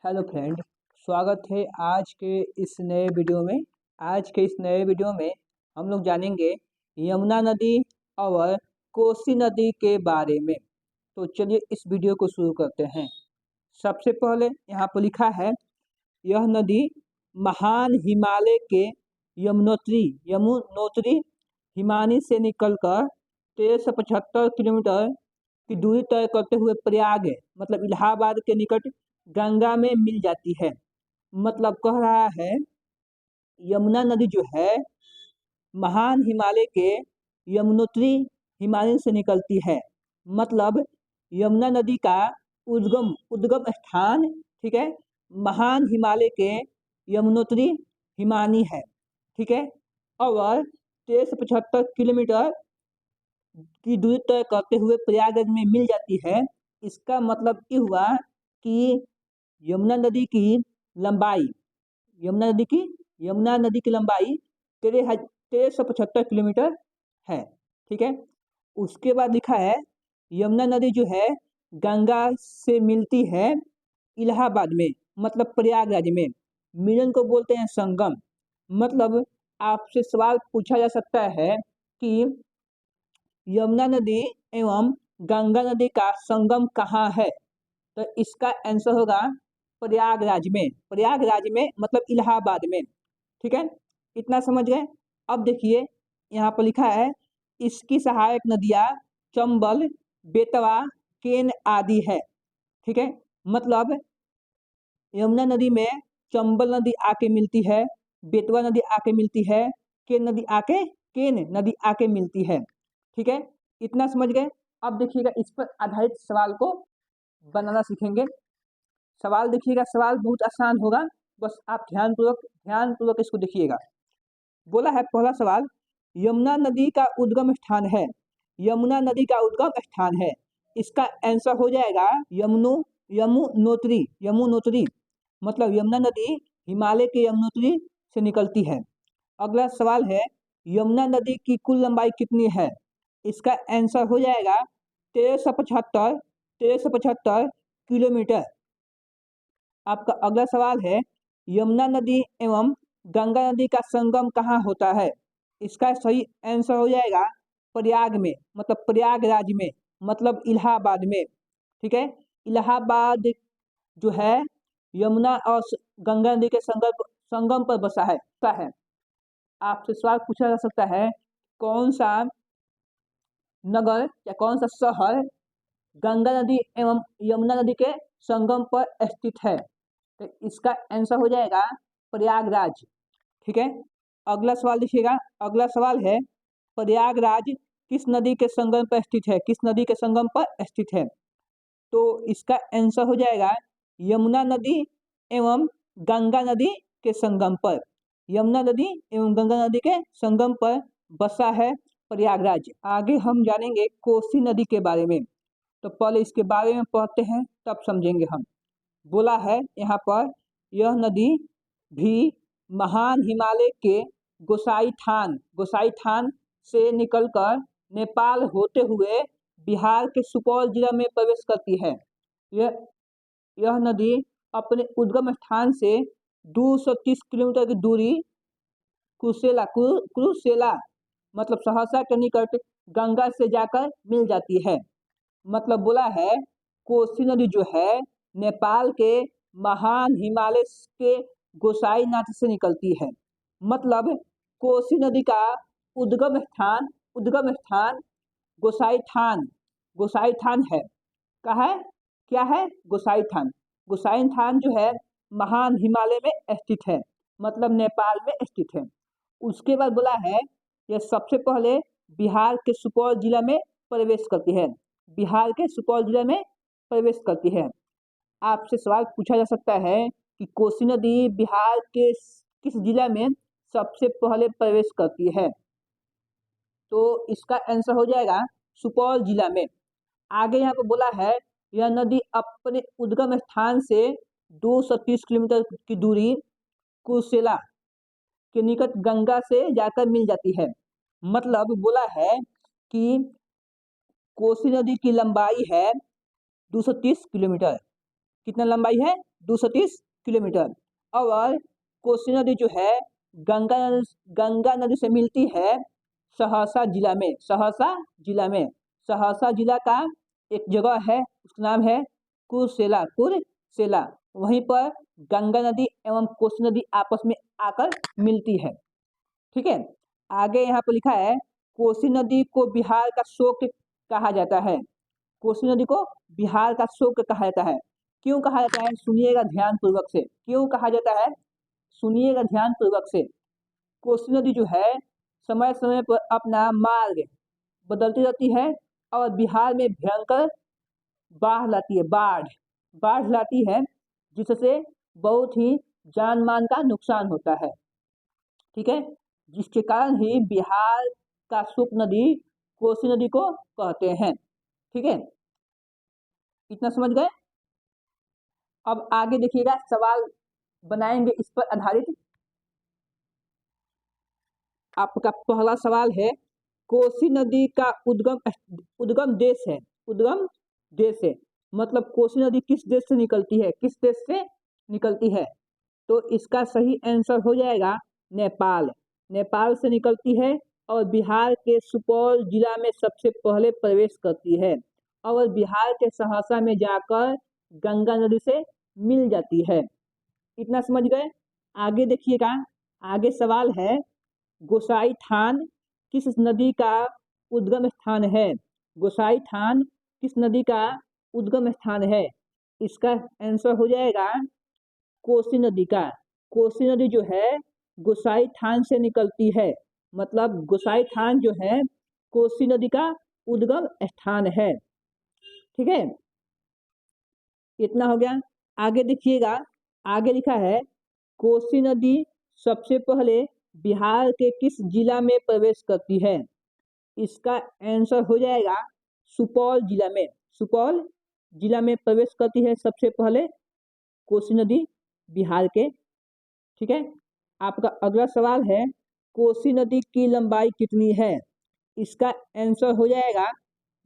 Hello friend, स्वागत है आज के इस नए वीडियो में। आज के इस नए वीडियो में हम लोग जानेंगे यमुना नदी और कोसी नदी के बारे में। तो चलिए इस वीडियो को शुरू करते हैं। सबसे पहले यहाँ पर लिखा है, यह नदी महान हिमालय के यमुनोत्री हिमानी से निकलकर 1375 किलोमीटर की दूरी तय करते हुए प्रयाग मतलब इलाहाबाद के निकट गंगा में मिल जाती है। मतलब कह रहा है यमुना नदी जो है महान हिमालय के यमुनोत्री हिमालय से निकलती है। मतलब यमुना नदी का उद्गम उद्गम स्थान, ठीक है, महान हिमालय के यमुनोत्री हिमानी है, ठीक है। और 1375 किलोमीटर की दूरी तय करते हुए प्रयागराज में मिल जाती है। इसका मतलब ये हुआ कि यमुना नदी की लंबाई यमुना नदी की लंबाई 1375 किलोमीटर है, ठीक है। उसके बाद लिखा है यमुना नदी जो है गंगा से मिलती है इलाहाबाद में, मतलब प्रयागराज में। मिलन को बोलते हैं संगम। मतलब आपसे सवाल पूछा जा सकता है कि यमुना नदी एवं गंगा नदी का संगम कहाँ है, तो इसका आंसर होगा प्रयागराज में मतलब इलाहाबाद में, ठीक है। इतना समझ गए। अब देखिए यहाँ पर लिखा है इसकी सहायक नदियाँ चंबल, बेतवा, केन आदि है, ठीक है। मतलब यमुना नदी में चंबल नदी आके मिलती है, बेतवा नदी आके मिलती है, केन नदी आके मिलती है, ठीक है। इतना समझ गए। अब देखिएगा इस पर आधारित सवाल को बनाना सीखेंगे। सवाल देखिएगा, सवाल बहुत आसान होगा, बस आप ध्यानपूर्वक इसको देखिएगा। बोला है पहला सवाल, यमुना नदी का उद्गम स्थान है। यमुना नदी का उद्गम स्थान है, इसका आंसर हो जाएगा यमुनोत्री। मतलब यमुना नदी हिमालय के यमुनोत्री से निकलती है। अगला सवाल है यमुना नदी की कुल लंबाई कितनी है। इसका आंसर हो जाएगा 1375 किलोमीटर। आपका अगला सवाल है यमुना नदी एवं गंगा नदी का संगम कहाँ होता है। इसका सही आंसर हो जाएगा प्रयाग में, मतलब प्रयागराज में, मतलब इलाहाबाद में, ठीक है। इलाहाबाद जो है यमुना और गंगा नदी के संगम पर बसा है। आपसे सवाल पूछा जा सकता है कौन सा नगर या कौन सा शहर गंगा नदी एवं यमुना नदी के संगम पर स्थित है, तो इसका आंसर हो जाएगा प्रयागराज, ठीक है। अगला सवाल देखिएगा। अगला सवाल है प्रयागराज किस नदी के संगम पर स्थित है। किस नदी के संगम पर स्थित है, तो इसका आंसर हो जाएगा यमुना नदी एवं गंगा नदी के संगम पर। यमुना नदी एवं गंगा नदी के संगम पर बसा है प्रयागराज। आगे हम जानेंगे कोसी नदी के बारे में, तो पहले इसके बारे में पढ़ते हैं तब समझेंगे हम। बोला है यहाँ पर यह नदी भी महान हिमालय के गोसाई थान से निकलकर नेपाल होते हुए बिहार के सुपौल जिला में प्रवेश करती है। यह नदी अपने उद्गम स्थान से 230 किलोमीटर की दूरी कुरुसेला मतलब सहरसा के निकट गंगा से जाकर मिल जाती है। मतलब बोला है कोसी नदी जो है नेपाल के महान हिमालय के गोसाईनाथ से निकलती है। मतलब कोसी नदी का उद्गम स्थान गोसाई थान है। कहा है, क्या है, गोसाई थान जो है महान हिमालय में स्थित है, मतलब नेपाल में स्थित है। उसके बाद बोला है यह सबसे पहले बिहार के सुपौल जिला में प्रवेश करती है। बिहार के सुपौल जिला में प्रवेश करती है। आपसे सवाल पूछा जा सकता है कि कोसी नदी बिहार के किस जिला में सबसे पहले प्रवेश करती है, तो इसका आंसर हो जाएगा सुपौल जिला में। आगे यहाँ पर बोला है यह नदी अपने उद्गम स्थान से 230 किलोमीटर की दूरी कुर्सेला के निकट गंगा से जाकर मिल जाती है। मतलब बोला है कि कोसी नदी की लंबाई है 230 किलोमीटर, कितना लंबाई है 230 किलोमीटर। और कोसी नदी जो है गंगा नदी से मिलती है सहरसा जिला में। सहरसा जिला का एक जगह है, उसका नाम है कुर्सेला। वहीं पर गंगा नदी एवं कोसी नदी आपस में आकर मिलती है। ठीक है, आगे यहाँ पर लिखा है कोसी नदी को बिहार का शोक कहा जाता है। कोसी नदी को बिहार का शोक कहा जाता है। क्यों कहा जाता है, सुनिएगा ध्यान पूर्वक से। क्यों कहा जाता है, सुनिएगा ध्यान पूर्वक से। कोसी नदी जो है समय समय पर अपना मार्ग बदलती रहती है और बिहार में भयंकर बाढ़ लाती है, बाढ़ लाती है, जिससे बहुत ही जान मान का नुकसान होता है। ठीक है, जिसके कारण ही बिहार का शुक नदी कोसी नदी को कहते हैं। ठीक है, इतना समझ गए। अब आगे देखिएगा, सवाल बनाएंगे इस पर आधारित। आपका पहला सवाल है, कोसी नदी का उद्गम देश है, मतलब कोसी नदी किस देश से निकलती है, किस देश से निकलती है? तो इसका सही आंसर हो जाएगा नेपाल से निकलती है और बिहार के सुपौल जिला में सबसे पहले प्रवेश करती है और बिहार के सहरसा में जाकर गंगा नदी से मिल जाती है। इतना समझ गए। आगे देखिएगा, आगे सवाल है, गोसाई थान किस नदी का उद्गम स्थान है? गोसाई थान किस नदी का उद्गम स्थान है? इसका आंसर हो जाएगा कोसी नदी का। कोसी नदी जो है गोसाई थान से निकलती है, मतलब गोसाई थान जो है कोसी नदी का उद्गम स्थान है। ठीक है, इतना हो गया। आगे देखिएगा, आगे लिखा है, कोसी नदी सबसे पहले बिहार के किस जिला में प्रवेश करती है? इसका आंसर हो जाएगा सुपौल जिला में। सुपौल जिला में प्रवेश करती है सबसे पहले कोसी नदी बिहार के। ठीक है, आपका अगला सवाल है, कोसी नदी की लंबाई कितनी है? इसका आंसर हो जाएगा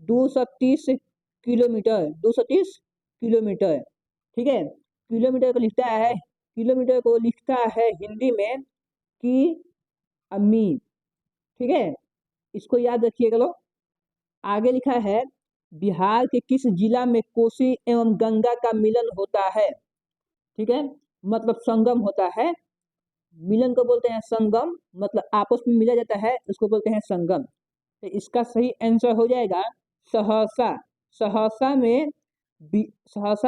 230 किलोमीटर। 230 किलोमीटर। ठीक है, किलोमीटर को लिखता है हिंदी में कि अम्मी। ठीक है, इसको याद रखिएगा लोग। आगे लिखा है, बिहार के किस जिला में कोसी एवं गंगा का मिलन होता है? ठीक है, मतलब संगम होता है। मिलन को बोलते हैं संगम, मतलब आपस में मिला जाता है, उसको बोलते हैं संगम। तो इसका सही आंसर हो जाएगा सहरसा। सहरसा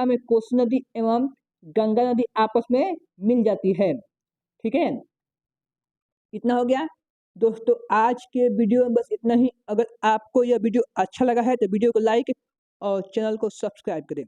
में कोसी नदी एवं गंगा नदी आपस में मिल जाती है। ठीक है, इतना हो गया दोस्तों। आज के वीडियो में बस इतना ही। अगर आपको यह वीडियो अच्छा लगा है तो वीडियो को लाइक और चैनल को सब्सक्राइब करें।